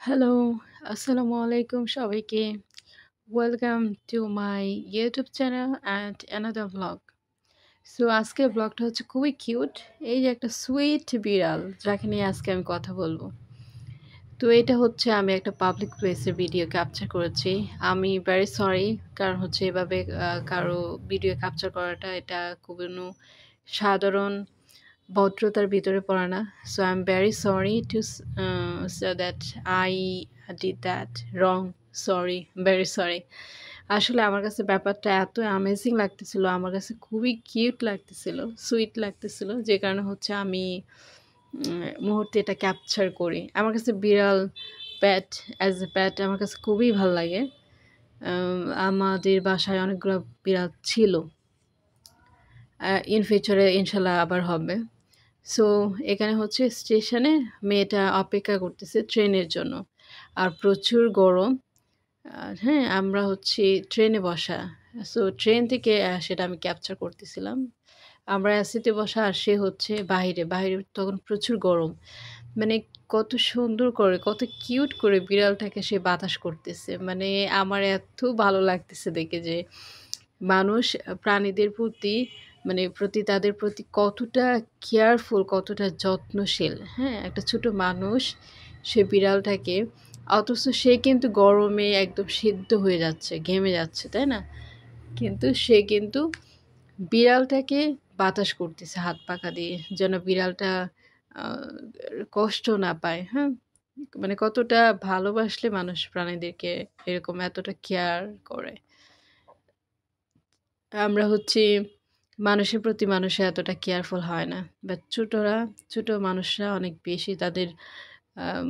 Hello, আসসালামু আলাইকুম সবাইকে। Welcome to my YouTube channel and another vlog. So আজকের ব্লগটা হচ্ছে খুবই কিউট। এই যে একটা সুইট বিড়াল যাকে নিয়ে আজকে আমি কথা বলবো। তো এটা হচ্ছে আমি একটা পাবলিক প্লেসের ভিডিও ক্যাপচার করেছি। আমি ভেরি সরি, কারণ হচ্ছে এভাবে কারো ভিডিও ক্যাপচার করাটা এটা কোনো সাধারণ ভদ্রতার ভিতরে পড়ে না। So I am very sorry to say that I did that wrong. Sorry, very sorry. আসলে আমার কাছে ব্যাপারটা এত অ্যামেজিং লাগতেছিল, আমার কাছে খুবই কিউট লাগতেছিল, সুইট লাগতেছিল, যে কারণে হচ্ছে আমি মুহূর্তে এটা ক্যাপচার করি। আমার কাছে বিড়াল প্যাট, অ্যাজ এ প্যাট আমার কাছে খুবই ভাল লাগে। আমাদের বাসায় অনেকগুলো বিড়াল ছিল। ইন ফিউচারে ইনশাল্লাহ আবার হবে। সো এখানে হচ্ছে স্টেশনে মেয়েটা অপেক্ষা করতেছে ট্রেনের জন্য। আর প্রচুর গরম। হ্যাঁ, আমরা হচ্ছি ট্রেনে বসা। সো ট্রেন থেকে সেটা আমি ক্যাপচার করতেছিলাম। আমরা এসিতে বসা আর সে হচ্ছে বাহিরে। বাহিরে তখন প্রচুর গরম। মানে কত সুন্দর করে, কত কিউট করে বিড়ালটাকে সে বাতাস করতেছে। মানে আমার এত ভালো লাগতেছে দেখে যে মানুষ প্রাণীদের প্রতি তাদের প্রতি কতটা কেয়ারফুল, কতটা যত্নশীল। হ্যাঁ? একটা ছোট মানুষ সে বিড়ালটাকে, অথচ সে কিন্তু গরমে একদম সিদ্ধ হয়ে যাচ্ছে, ঘেমে যাচ্ছে, তাই না? কিন্তু সে কিন্তু বিড়ালটাকে বাতাস করতেছে হাত পাখা দিয়ে, যেন বিড়ালটা আ কষ্ট না পায়, হ্যাঁ? মানে কতটা ভালোবাসলে মানুষ প্রাণীদেরকে এরকম এতটা কেয়ার করে। আমরা হচ্ছি মানুষের প্রতি মানুষের এতটা কেয়ারফুল হয় না। বাট ছোট মানুষরা অনেক বেশি তাদের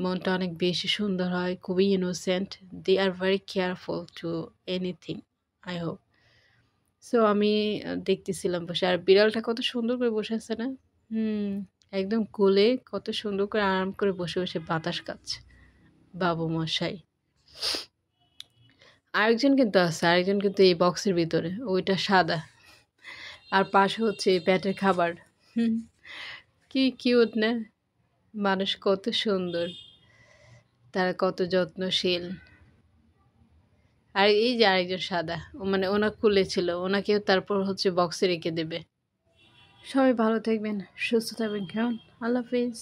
মনটা অনেক বেশি সুন্দর হয়, খুবই innocent. They are very careful to anything, I hope. So আমি দেখতেছিলাম বসে। আর বিড়ালটা কত সুন্দর করে বসে আছে না? হুম, একদম কোলে কত সুন্দর করে আরাম করে বসে, বসে বাতাস খাচ্ছে বাবু মশাই। আরেকজন কিন্তু আছে, আরেকজন কিন্তু এই বক্সের ভিতরে। ওইটা সাদা। আর পাশে হচ্ছে পেটের খাবার। হুম, কি কিউট না? মানুষ কত সুন্দর, তারা কত যত্নশীল। আর এই যে আরেকজন সাদা, ও মানে ওনার কোলে ছিল, ওনাকেও তারপর হচ্ছে বক্সে রেখে দেবে। সবাই ভালো থাকবেন, সুস্থ থাকবেন, কেমন? আল্লাহ হাফিজ।